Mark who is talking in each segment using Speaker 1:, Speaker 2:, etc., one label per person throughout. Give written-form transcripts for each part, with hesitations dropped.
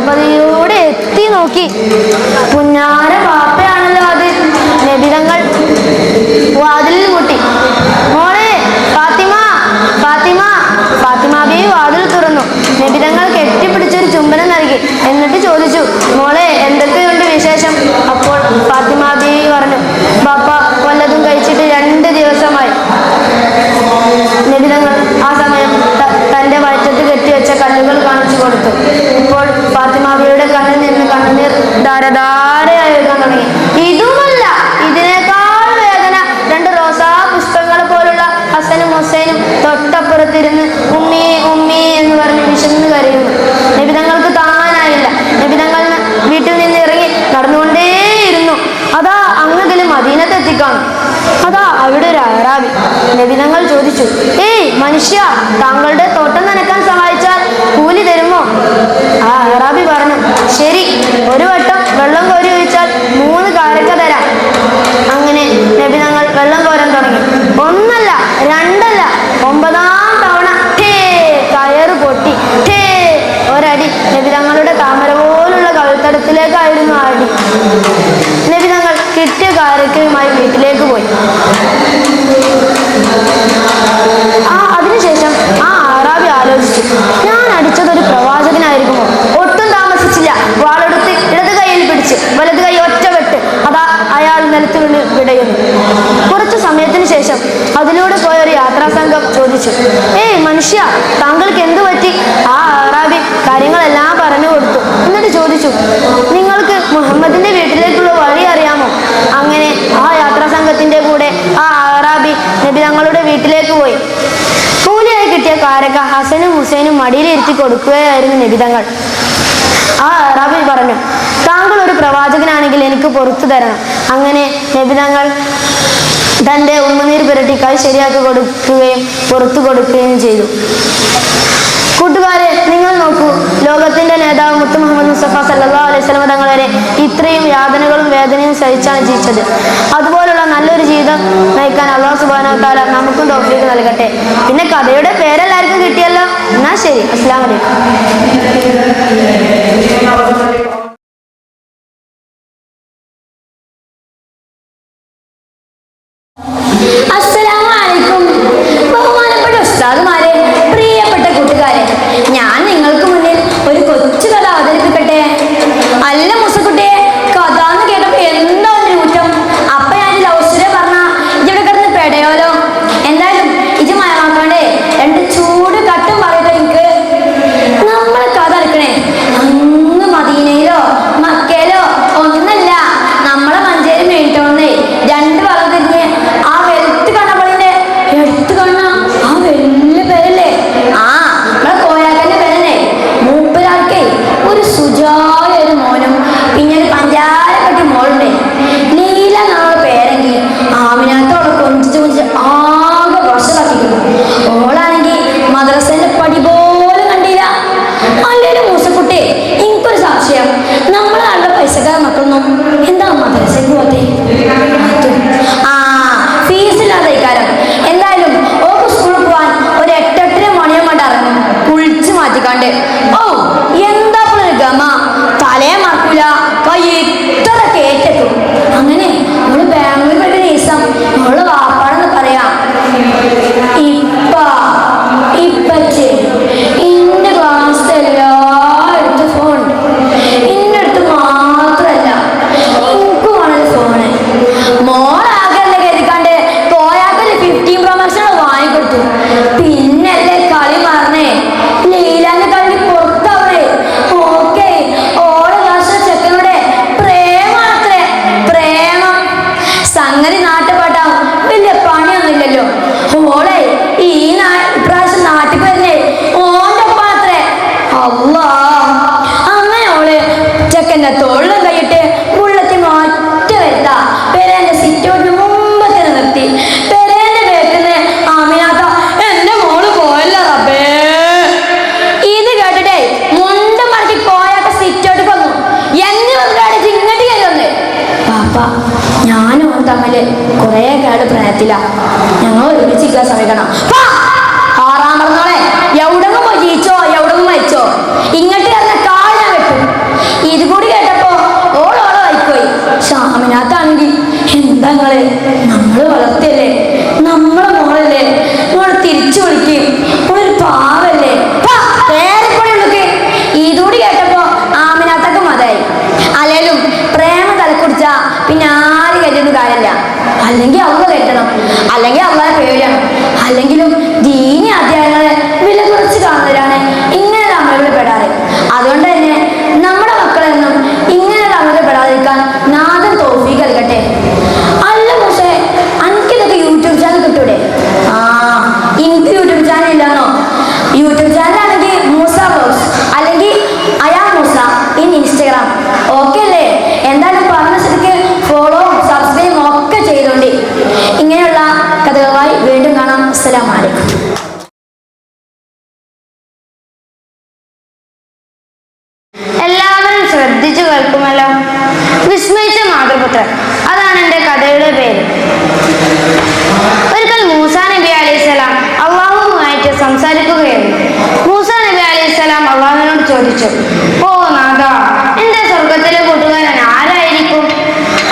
Speaker 1: പതിയോടെ എത്തി നോക്കി. പുന്നാര പാപ്പയാണല്ലോ അത്. നബിതങ്ങൾ വാതിലിൽ മുട്ടി. മോളെ ഫാത്തിമ, ഫാത്തിമ. ഫാത്തിമ ബീവി വാതിൽ തുറന്നു. നബിതങ്ങൾ കെട്ടിപ്പിടിച്ചൊരു ചുംബനം നൽകി. എന്നിട്ട് ചോദിച്ചു, മോളെ എന്തൊക്കെയുണ്ട് വിശേഷം? അപ്പോൾ ഫാത്തിമ ബീവി പറഞ്ഞു, ബാപ്പ വല്ലതും കഴിച്ചിട്ട് 2 ദിവസമായി. നബിതങ്ങൾ ആ സമയം തന്റെ വയറ്റത്ത് കെട്ടിവെച്ച കല്ലുകൾ കാണിച്ചു കൊടുത്തു. ഇപ്പോൾ ഫാത്തിമ ബീവിയുടെ കണ്ണിൽ നിന്ന് കണ്ണുനീർ ധാരധാരയായി ഒഴുകാൻ തുടങ്ങി. ഇതുമല്ല, ഇതിനേക്കാൾ വേദന 2 റോസാ പുഷ്പങ്ങൾ പോലുള്ള ഹസനും ഹുസൈനും തൊട്ടപ്പുറത്തിരുന്ന് ഉമ്മി ഉമ്മി എന്ന് പറഞ്ഞ് വിശന്ന് കരയുന്നു. നബിതങ്ങൾക്ക് താങ്ങാനായില്ല. നബിതങ്ങൾ വീട്ടിൽ നിന്ന് ഇറങ്ങി നടന്നുകൊണ്ടേയിരുന്നു. അതാ അങ്ങതിൽ മദീനത്തെത്തിക്കാണു. അതാ അവിടെ ഒരു അറാബി. നബിതങ്ങൾ ചോദിച്ചു, ഏയ് മനുഷ്യ, താങ്കളുടെ തോട്ടം നനക്കാൻ സഹായിച്ചാൽ കൂലി തരുമോ? ആ അറാബി പറഞ്ഞു, ശരി, ഒരു വട്ടം വെള്ളം കോരി ഒഴിച്ചാൽ 3 കാരക്ക തരാം. അങ്ങനെ നബിതങ്ങൾ വെള്ളം കോരാൻ തുടങ്ങി. 1 അല്ല 2 അല്ല 9ാം തവണ കയറ് പൊട്ടി. ഒരടി നബിതങ്ങളുടെ താമര പോലുള്ള കവിൾത്തടത്തിലേക്കായിരുന്നു ആ അടി. നബിതങ്ങൾ കിട്ടിയ കാരക്കയുമായി വീട്ടിലേക്ക് പോയി. അതിനുശേഷം ആ അറാബി ആലോചിച്ചു, ഞാൻ അടിച്ചതൊരു പ്രവാചകനായിരിക്കുമോ? ഒട്ടും താമസിച്ചില്ല. വാളെടുത്ത് ഇടത് കൈയിൽ പിടിച്ച് വലത് കൈ ഒറ്റ വെട്ട്. അതാ അയാൾ നിലത്ത് വീണ് പിടയുന്നു. കുറച്ചു സമയത്തിന് ശേഷം അതിലൂടെ പോയ ഒരു യാത്രാ സംഘം ചോദിച്ചു, ഏയ് മനുഷ്യ, താങ്കൾക്ക് എന്തു പറ്റി? ആ അറാബി കാര്യങ്ങളെല്ലാം പറഞ്ഞു കൊടുത്തു. എന്നിട്ട് ചോദിച്ചു, നിങ്ങൾക്ക് മുഹമ്മദിന്റെ വീട്ടിലേക്കുള്ള വഴി അറിയാമോ? അങ്ങനെ ആ യാത്രാ സംഘത്തിന്റെ കൂടെ ആ അറാബി നബിതങ്ങളുടെ വീട്ടിലേക്ക് പോയി. കൂലിയായി കിട്ടിയ കാരക്ക ഹസനും ഹുസൈനും മടിയിലിരുത്തി കൊടുക്കുകയായിരുന്നു നബിതങ്ങൾ. ആ അറാബി പറഞ്ഞു, താങ്കൾ ഒരു പ്രവാചകനാണെങ്കിൽ എനിക്ക് പുറത്തു തരണം. അങ്ങനെ നബിതങ്ങൾ തന്റെ ഉമ്മനീർ പുരട്ടി കൈ ശരിയാക്കി കൊടുക്കുകയും പുറത്തു കൊടുക്കുകയും ചെയ്തു. കൂട്ടുകാരെ, നിങ്ങൾ നോക്കൂ, ലോകത്തിന്റെ നേതാവ് മുത്ത് മുഹമ്മദ് മുസ്തഫ സല്ലല്ലാഹു അലൈഹി വസല്ലം തങ്ങൾ വരെ ഇത്രയും യാതനകളും വേദനയും സഹിച്ചാണ് ജീവിച്ചത്. അതുപോലുള്ള നല്ലൊരു ജീവിതം നയിക്കാൻ അല്ലാഹു സുബ്ഹാനഹു വ തആല നമുക്കും തൗഫീഖ് നൽകട്ടെ. പിന്നെ കഥയുടെ പേരെല്ലാവർക്കും കിട്ടിയല്ലോ. എന്നാ ശരി, അസ്സലാമു അലൈക്കും. ബഹുമാനപ്പെട്ട ഉസ്താദുമാരെ, പ്രിയപ്പെട്ട കൂട്ടുകാരെ, ഞാൻ നിങ്ങൾക്ക് മുന്നിൽ ഒരു കൊച്ചു കഥ അവതരിപ്പിക്കട്ടെ. അല്ല മുസക്കുട്ടിയെ, കഥ എന്ന് കേട്ടപ്പോ എന്താ ഒരു ഊറ്റം? അപ്പൊ ഞാൻ ലൗസുരെ പറഞ്ഞ ഇവിടെ കിടന്ന് പെടയോലോ. എന്തായാലും ഇത് മയമാക്കാണ്ടേ 2 ചൂട് കട്ടും പറയട്ടെ. എനിക്ക് നമ്മളെ കഥ എടുക്കണേ
Speaker 2: ഉണ്ടാവില്ലേ, കുറെ കാട് പ്രായത്തിലാ. ഞങ്ങൾ ഒരുമിച്ചിരിക്കാൻ ശ്രമിക്കണം. ആറാം പറഞ്ഞോളെ എവിടെങ്ങും പോയി ജീവിച്ചോ, എവിടെങ്ങും മരിച്ചോ, ഇങ്ങോട്ട് കയറുന്ന കാൽ ഞാൻ വെട്ടും. ഇത് കൂടി കേട്ടപ്പോ ഓളോളെ വൈക്കോയി. ഷാമിനാത്താണെങ്കിൽ എന്താ നിങ്ങള്, നമ്മള് വളർത്തിയല്ലേ, നമ്മളെ മോളല്ലേ, നിങ്ങൾ തിരിച്ചു വിളിക്കും, നമ്മളൊരു പാവല്ലേ, വേറെപ്പോഴൊക്കെ. ഇതുകൂടി കേട്ടപ്പോ ആമിനാത്തൊക്കെ മതായി. അല്ലേലും പ്രേമ തലക്കുടിച്ചാ പിന്നെ ആരും കരുതുന്ന കാര്യമില്ല. അല്ലെങ്കിൽ അവ കെട്ടണം, അല്ലെങ്കിൽ അവളെ പേടിയാണ്. അല്ലെങ്കിലും ദീനി അധ്യായങ്ങളെ വില കുറച്ച് കാണുന്നവരാണ് ഇങ്ങനെ അമലുകൾ പെടാറ്. അതുകൊണ്ട് തന്നെ നമ്മുടെ മക്കളെന്നും ഇങ്ങനെ അമലുകൾ പെടാതിരിക്കാൻ നാഥൻ തൗഫീഖ് നൽകട്ടെ. അല്ല പക്ഷേ എനിക്കിതൊക്കെ യൂട്യൂബ് ചാനൽ കിട്ടൂടെ? എനിക്ക് യൂട്യൂബ് ചാനൽ ഇല്ലാന്നോ? യൂട്യൂബ് ചാനലാണെങ്കിൽ മൂസ വ്ലോഗ്സ് അല്ലെങ്കിൽ അയാ മൂസ ഇൻ ഇൻസ്റ്റഗ്രാം. ഓക്കെ അല്ലേ? എന്തായാലും പറഞ്ഞ സ്ഥിതിക്ക് ഫോളോ സബ്സ്ക്രൈബ് ഒക്കെ ചെയ്തോണ്ടി. ഇങ്ങനെയുള്ള കഥകളുമായി വീണ്ടും കാണാം. അസ്സലാമു അലൈക്കും.
Speaker 1: എല്ലാവരും ശ്രദ്ധിച്ചു കേൾക്കുമല്ലോ. വിസ്മയിച്ച മാതൃപുത്രൻ, അതാണ് എൻ്റെ കഥയുടെ പേര്. ഒരിക്കൽ മൂസാ നബി അലൈഹിസ്സലാം അള്ളാഹുവുമായിട്ട് സംസാരിക്കുകയായിരുന്നു. മൂസാ നബി അലൈഹിസ്സലാം അള്ളാഹുവിനോട് ചോദിച്ചു, ഓ നാഥ, എൻ്റെ സ്വർഗത്തിലെ കൂട്ടുകാരൻ ആരായിരിക്കും?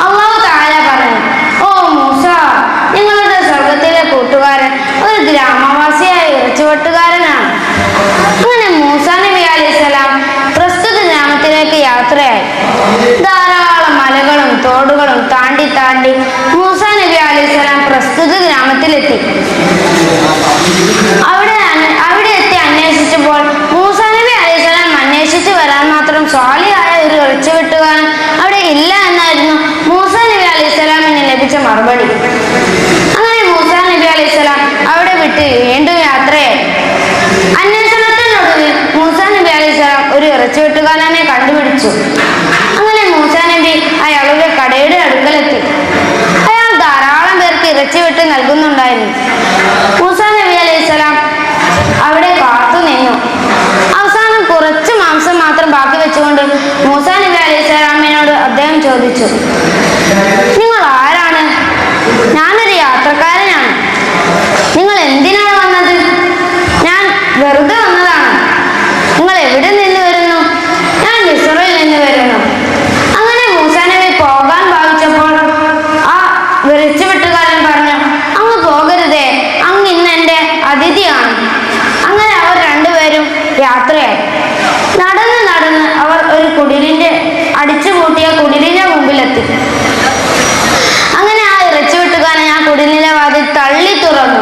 Speaker 1: അള്ളാഹു തആല പറഞ്ഞു, ഓ മൂസ, നിങ്ങളുടെ സ്വർഗത്തിലെ കൂട്ടുകാരൻ ഒരു ഗ്രാമവാസിയായ ഇറച്ചുവെട്ടുകാരനാണ്. അങ്ങനെ മൂസാ നബി അലൈഹിസ്സലാം പ്രസ്തുത ഗ്രാമത്തിലേക്ക് യാത്രയായി. ധാരാളം മലകളും തോടുകളും താണ്ടി താണ്ടി മൂസാ നബി അലൈഹിസ്സലാം പ്രസ്തുത ഗ്രാമത്തിലെത്തി. അവിടെ എത്തി അന്വേഷിച്ചപ്പോൾ മൂസാ നബി അലൈഹിസ്സലാം അന്വേഷിച്ചു വരാൻ മാത്രം സ്വാലിഹായ ഒരു ഇറച്ചുവെട്ടുകാരൻ അവിടെ ഇല്ല എന്നായിരുന്നു മൂസാ നബി അലൈഹിസ്സലാമിന് ലഭിച്ച മറുപടി. അങ്ങനെ മൂസാ നബി അലൈഹിസ്സലാം അവിടെ വിട്ട് വീണ്ടും യാത്രയായി. അന്വേഷണത്തിനൊടുവിൽ മൂസാ നബി അലൈഹിസ്സലാം ഒരു ഇറച്ചുവെട്ടുകാരനെ കണ്ടുപിടിച്ചു. അങ്ങനെ മൂസാ നബി അയാളുടെ കടയുടെ അടുക്കലെത്തി. അയാൾ ധാരാളം പേർക്ക് ഇറച്ചി വെട്ട് നൽകുന്നുണ്ടായിരുന്നു. മൂസാ നബി അലൈഹിസ്സലാം അവിടെ കാത്തു നിന്നു. അവസാനം കുറച്ച് മാംസം മാത്രം ബാക്കി വെച്ചുകൊണ്ട് മൂസാ നബി അലൈഹിസ്സലാമിനോട് അദ്ദേഹം ചോദിച്ചു, നിങ്ങൾ ആരാണ്? ഞാനൊരു യാത്രക്കാരനാണ്. നിങ്ങൾ എന്തിനാണ് വന്നത്? ഞാൻ വെറുതെ വന്നതാണ്. നിങ്ങൾ എവിടെ നിന്ന് വരുന്നു? ഞാൻ മിസ്റിൽ നിന്ന് വരുന്നു. അങ്ങനെ മൂസാ നബി പോകാൻ ഭാവിച്ചപ്പോൾ ആ വിളിച്ചുവിട്ടുകാരൻ പറഞ്ഞു, അങ്ങ് പോകരുതേ, അങ്ങ് ഇന്ന് എൻ്റെ അതിഥിയാണ്. അങ്ങനെ അവർ രണ്ടുപേരും യാത്രയായി. നടന്ന് നടന്ന് അവർ ഒരു കുടിലിന്റെ അടിച്ചുപൂട്ടിയ കുടിലിന്റെ മുമ്പിലെത്തി. അങ്ങനെ ആ ഇറച്ചുവിട്ടുകാരൻ ആ കുടിലിന്റെ വാതിൽ തള്ളി തുറന്നു.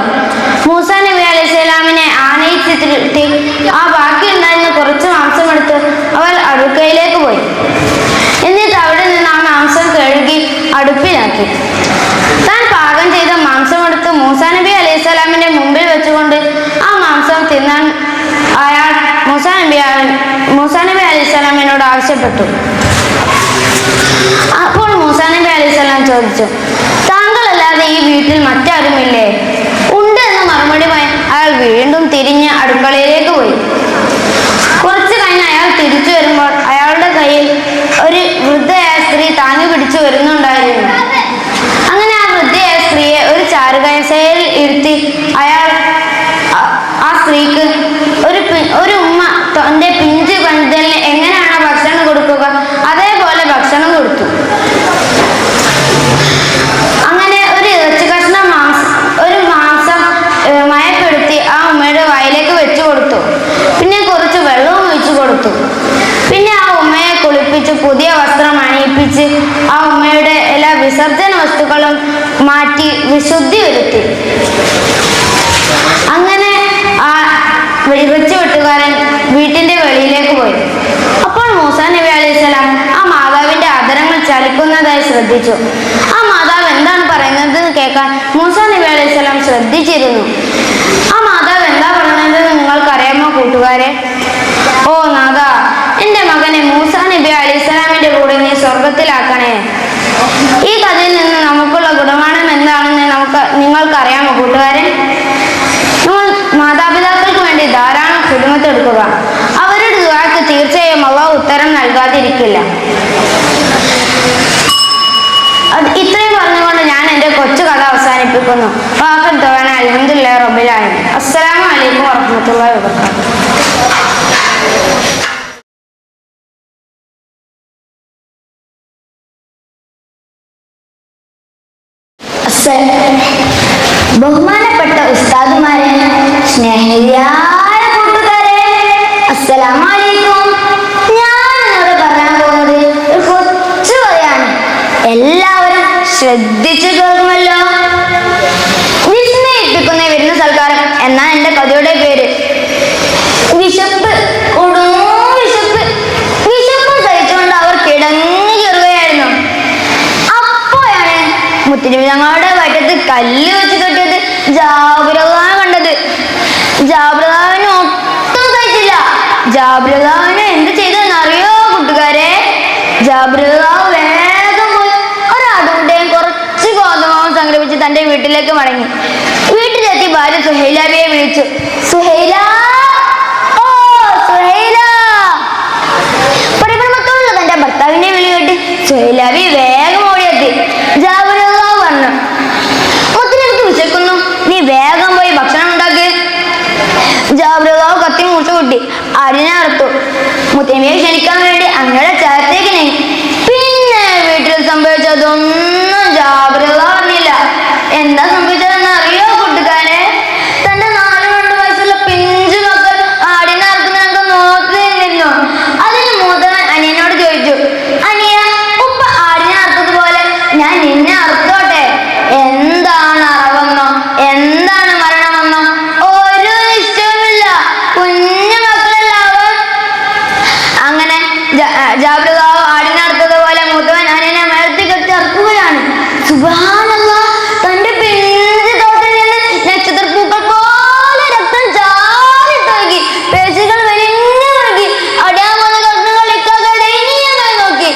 Speaker 1: മൂസാ നബി അലൈഹിസ്സലാമിനെ ആനയിച്ചിട്ട് ആ ബാക്കിയുണ്ടായിരുന്ന കുറച്ച് മാംസം എടുത്ത് അവർ അടുക്കളയിലേക്ക് പോയി. എന്നിട്ട് അവിടെ നിന്ന് ആ മാംസം കഴുകി അടുപ്പിലാക്കി. താൻ പാകം ചെയ്ത മാംസം എടുത്ത് മൂസാ നബി അലൈഹിസ്സലാമിന്റെ മുമ്പിൽ വെച്ചുകൊണ്ട് ആ മാംസം തിന്നാൻ അയാൾ മൂസാ നബി അലൈഹിസ്സലാമിനോട് ആവശ്യപ്പെട്ടു. അപ്പോൾ മൂസാ നബി അലൈഹിസ്സലാം ചോദിച്ചു, താങ്കളല്ലാതെ ഈ വീട്ടിൽ മറ്റാരുമില്ലേ? ഉണ്ട് എന്ന് മറുപടിയുമായി അയാൾ വീണ്ടും തിരിഞ്ഞ് അടുക്കളയിലേക്ക് പോയി. കുറച്ചു കഴിഞ്ഞ് അയാൾ തിരിച്ചു വരുമ്പോൾ അയാളുടെ കയ്യിൽ ഒരു വൃദ്ധയായ സ്ത്രീ താങ്ങി പിടിച്ചു വരുന്നുണ്ടായിരുന്നു. അങ്ങനെ ആ വൃദ്ധയായ സ്ത്രീയെ ഒരു ചാരുകസേരയിൽ ഇരുത്തി അയാൾ ആ സ്ത്രീക്ക് ഒരു ഉമ്മ തന്റെ പിഞ്ചു പന്തലിന് എങ്ങനെയാണോ ഭക്ഷണം കൊടുക്കുക അതേപോലെ ഭക്ഷണം കൊടുത്തു. അങ്ങനെ ഒരു ഇറച്ചി കഷ്ണം മാംസം മയപ്പെടുത്തി ആ ഉമ്മയുടെ വായിലേക്ക് വെച്ചു കൊടുത്തു. പിന്നെ കുറച്ച് വെള്ളവും ഒഴിച്ചു കൊടുത്തു. പിന്നെ ആ ഉമ്മയെ കുളിപ്പിച്ച് പുതിയ വസ്ത്രം അണിയിപ്പിച്ച് ആ ഉമ്മയുടെ എല്ലാ വിസർജന വസ്തുക്കളും മാറ്റി വിശുദ്ധി വരുത്തി. അങ്ങനെ ആ ഇറച്ചി വെട്ടുകാരൻ വീട്ടിന്റെ വെളിയിലേക്ക് പോയി. അപ്പോൾ മൂസാ നബി അലൈഹിസ്സലാം ആ മാതാവിന്റെ ആദരങ്ങൾ ചലിക്കുന്നതായി ശ്രദ്ധിച്ചു. ആ മാതാവ് എന്താണ് പറയുന്നത് എന്ന് കേൾക്കാൻ മൂസാ നബി അലൈഹിസ്സലാം ശ്രദ്ധിച്ചിരുന്നു. ആ മാതാവ് എന്താ പറയുന്നതെന്ന് നിങ്ങൾക്കറിയാമോ കൂട്ടുകാരെ? ഓ നാഥ, എന്റെ മകനെ മൂസാ നബി അലൈഹിസ്സലാമിന്റെ കൂടെ നീ സ്വർഗത്തിലാക്കണേ. ഈ കഥയിൽ നിന്ന് നമുക്കുള്ള ഗുണപാഠം എന്താണെന്ന് നിങ്ങൾക്കറിയാമോ കൂട്ടുകാരെ? നമ്മൾ മാതാപിതാക്കൾക്ക് വേണ്ടി ധാരാളം ഖിദ്മത്ത് എടുക്കുക. അവരുടെ ദുആക്ക് തീർച്ചയായും അല്ലാഹു ഉത്തരം നൽകാതിരിക്കില്ല. ഇത്രയും പറഞ്ഞുകൊണ്ട് ഞാൻ എൻ്റെ സമർപ്പിക്കുന്നു. അൽഹംദുലില്ലാഹി റബ്ബിൽ ആലമീൻ. അസ്സലാമു അലൈക്കും വറഹ്മത്തുള്ളാഹി വബറകാതുഹു.
Speaker 2: ബഹുമാനപ്പെട്ട ഉസ്താദുമാരെ, സ്നേഹിതരായ കൂട്ടുകാരെ, അസ്സലാമു അലൈക്കും. ഞാൻ എന്നോട് പറയാൻ പോകുന്നത് ഒരു കൊച്ചു കഥയാണ്. എല്ലാവരും ശ്രദ്ധിച്ചു കേൾക്കുമല്ലോ. വിസ്മയിപ്പിക്കുന്ന വിരുന്ന് സൽക്കാരം എന്നാണ് എന്റെ കഥയുടെ പേര്. വിശപ്പ് വിശപ്പും സഹിച്ചുകൊണ്ട് അവർ കിടന്നു കയറുകയായിരുന്നു. അപ്പോഴാണ് മുത്തുനബി ഞങ്ങളുടെ വയറ്റത്ത് കല്ല് വെച്ച് കെട്ടിയത് ജാബിറുള്ളാഹിനെ കണ്ടത്. ജാബിറുള്ളാഹിന് ഒട്ടും സഹിച്ചില്ല. ജാബിറുള്ളാഹിനെ എന്ത് ചെയ്തെന്ന് അറിയോ കൂട്ടുകാരെ? ജാബിറുള്ളാഹ് വേഗം പോയി ഒരാടുമുട്ടയും കുറച്ച് ഗോതമാവും സംഘടിപ്പിച്ച് തന്റെ വീട്ടിലേക്ക് മടങ്ങി. വീട്ടിലെത്തി ഭാര്യ സുഹൈലാബിയെ വിളിച്ചു. സുഹൈല, ഓ സുഹൈല. പരിഭ്രമത്തോടുള്ള തന്റെ ഭർത്താവിനെ വിളി കേട്ട് സുഹൈലാബി വേഗം ഓടിയെത്തി. ജാബിറുള്ളാഹ് പറഞ്ഞു, മുത്തുനബിക്ക് വിശക്കുന്നു, നീ വേഗം പോയി ഭക്ഷണം ഉണ്ടാക്കി. ജാബിറുള്ളാഹ് കത്തി മൂർച്ച കൂട്ടി ആടിനെ അറുത്തു. മുത്തുനബിയെ ക്ഷണിക്കാൻ വേണ്ടി അങ്ങയുടെ ചേർത്തേക്ക് നീങ്ങി. പിന്നെ വീട്ടിൽ സംഭവിച്ചതൊന്നും ജാബിറുള്ളാഹ് അറിഞ്ഞില്ല. എന്താ സംഭവിച്ചതെന്ന് അറിയോ കൂട്ടുകാരെ? തന്റെ 4 വയസ്സുള്ള പിഞ്ചു മക്കൾ ആടിനെ അറുക്കുന്നതൊക്കെ നോക്കി നിന്നു. അതിന് മൂത്തവൻ അനിയനോട് ചോദിച്ചു, അനിയ, ഉപ്പ ആടിനെ അറുത്തതുപോലെ ഞാൻ നിന്നെ അറുത്തോട്ടെ? എന്താണ് അറവെന്നോ എന്താണ് മരണമെന്നോ ഒരു നിശ്ചയമില്ല. കുഞ്ഞു മക്കളെല്ലാവരും. അങ്ങനെ ജാബിറുള്ളാഹ് ആടിനെ അറുത്തതുപോലെ മൂത്തവൻ അനിയനെ മരത്തിൽ കെട്ടി അറുക്കുകയാണ്. സുബ്ഹാനല്ലാഹ്, തന്റെ പിഞ്ചു തോട്ടിൽ നിന്ന് നക്ഷത്രപ്പൂക്കൾ പോലെ രക്തം ചാടിത്തൊഴുകി. പേശികൾ വലിഞ്ഞു മുറുകി. അടിയാൻ പോകുന്ന കഷ്ണങ്ങൾ ഇക്കാക്ക ദയനീയമായി നോക്കി.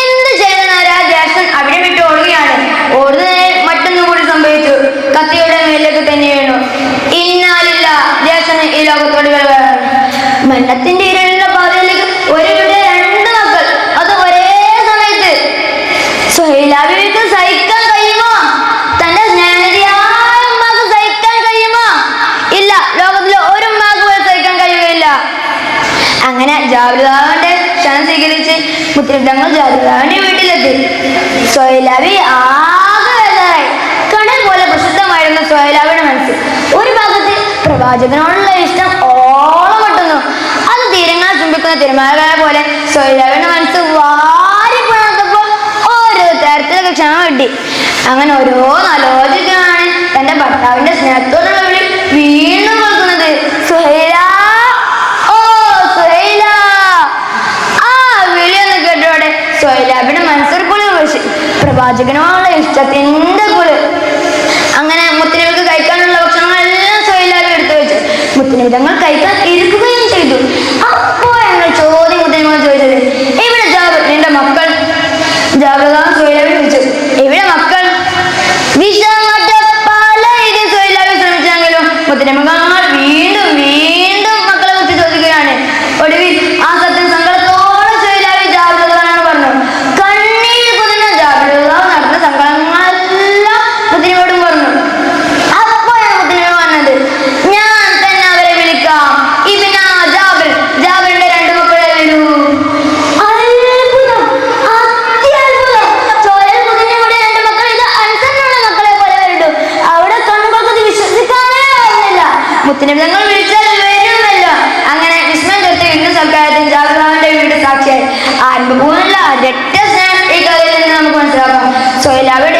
Speaker 2: എന്ത് ചെയ്തെന്നാരാ ജ്യേഷ്ഠൻ അവിടെ വിട്ട് ഓടുകയാണ്. ഓടുന്നതിന് മറ്റൊന്നും കൂടി സംഭവിച്ചു. കത്തിയുടെ മേലേക്ക് തന്നെ വീണു. ഇന്നാലില്ലാഹ്, ജ്യേഷ്ഠന് ഈ ലോകത്തോട് മരണത്തിന്റെ ഇരയുള്ള പാതയിലേക്ക് ഒരു വീട് 2 മക്കൾ, അത് ഒരേ സമയത്ത്. സുഹൈലാബിക്ക് സഹിക്കാൻ കഴിയുമോ? തന്റെ സ്നേഹിതയായ ഉമ്മാക്ക് സഹിക്കാൻ കഴിയുമോ? ഇല്ല, ലോകത്തിലെ ഒരു ഉമ്മാക്ക് പോലും സഹിക്കാൻ കഴിയുകയില്ല. അങ്ങനെ ജാബിറുള്ളാഹിന്റെ ക്ഷണം സ്വീകരിച്ച് മുത്തുനബി തങ്ങൾ ജാബിറുള്ളാഹിന്റെ വീട്ടിലെത്തി. സുഹൈലാബി ആകെ വേദനായി. കടൽ പോലെ പ്രസിദ്ധമായിരുന്ന സുഹൈലാബിയുടെ മനസ്സ് ഒരു ഭാഗത്ത് പ്രവാചകനോടുള്ള ഇഷ്ടം ഓളം കൊട്ടുന്നു. അത് തീരങ്ങൾ ചുംബിക്കുന്ന തിരമാലകളെ പോലെ സുഹൈലാബിയുടെ മനസ്സ് വാരി പുണർന്നപ്പോൾ ഓരോ തരത്തിലൊക്കെ ക്ഷണം കിട്ടി. അങ്ങനെ ഓരോന്നാലോചിക്കാണ് തന്റെ ഭർത്താവിന്റെ സ്നേഹത്തോടുള്ള വിളി വീണ്ടും കേൾക്കുന്നത്. സുഹൈല, ഓ സുഹൈല. ആ വിളിയൊന്ന് കേട്ടോടെ സുഹൈലാബിയുടെ മനസ്സൊരു കുളിർ വീശി. പ്രവാചകനോടുള്ള ഇഷ്ടത്തിന്റെ കുളിർ. അങ്ങനെ മുത്തുനബിക്ക് കഴിക്കാനുള്ള ഭക്ഷണങ്ങളെല്ലാം സുഹൈലാബി എടുത്തു വെച്ചു. മുത്തുനബി തങ്ങൾ കഴിക്കാൻ ഇരിക്കുകയും ചെയ്തു. അപ്പോ ഞങ്ങൾ ചോദ്യം മുത്തുനബിയോട് ചോദിച്ചത്, എവിടെ ജാബിർ, നിന്റെ മക്കൾ? ജാബിറുള്ളാഹ് സുഹൈലാബി ചോദിച്ചു, എവിടെ മക്കൾ? വിശന്നിട്ട് പല രീതിയിൽ സുഹൈലാബി ശ്രമിച്ചെങ്കിലും മുത്തുനബി തങ്ങൾ വീണ്ടും വീണ്ടും മക്കളെ കുറിച്ച് ചോദിക്കുകയാണ്. ഒടുവിൽ ആ സത്യം സങ്കടത്തോടെ സുഹൈലാബി ജാബിറുള്ളാഹിനോട് പറഞ്ഞു. കണ്ണീർ കുതിർന്ന ജാബിറുള്ളാഹ് നടന്ന സങ്കടങ്ങളെല്ലാം മുത്തുനബിയോടും പറഞ്ഞു. അപ്പോഴാണ് മുത്തുനബി പറഞ്ഞത്, ഞാൻ തന്നെ അവരെ വിളിക്കാം. ഇബ്ന ജാബിർ, ജാബിറിന്റെ 2 മക്കളെ വരൂ. അത്ഭുതം, അത്യത്ഭുതം. ചോരയിൽ കുതിഞ്ഞുകൂടിയ 2 മക്കൾ ഇത് അനുസരണമുള്ള മക്കളെ പോലെ വരണ്ടു. അവിടെ കണ്ണുകൾക്ക് വിശ്വസിക്കാനേ ആവുന്നില്ല. മുത്തുനബി തങ്ങൾ വിളിച്ചാൽ വരുമല്ലോ. അങ്ങനെ വിസ്മയം തൊട്ട് വിരുന്ന് സൽക്കാരത്തിൽ ജാബിറുള്ളാഹിന്റെ വീട് സാക്ഷിയായി. ആത്മപൂർണ്ണ ഒരൊറ്റ സ്നേഹം ഈ കഥയിൽ നിന്ന് നമുക്ക് മനസ്സിലാക്കാം. സുഹൈലാബിയുടെ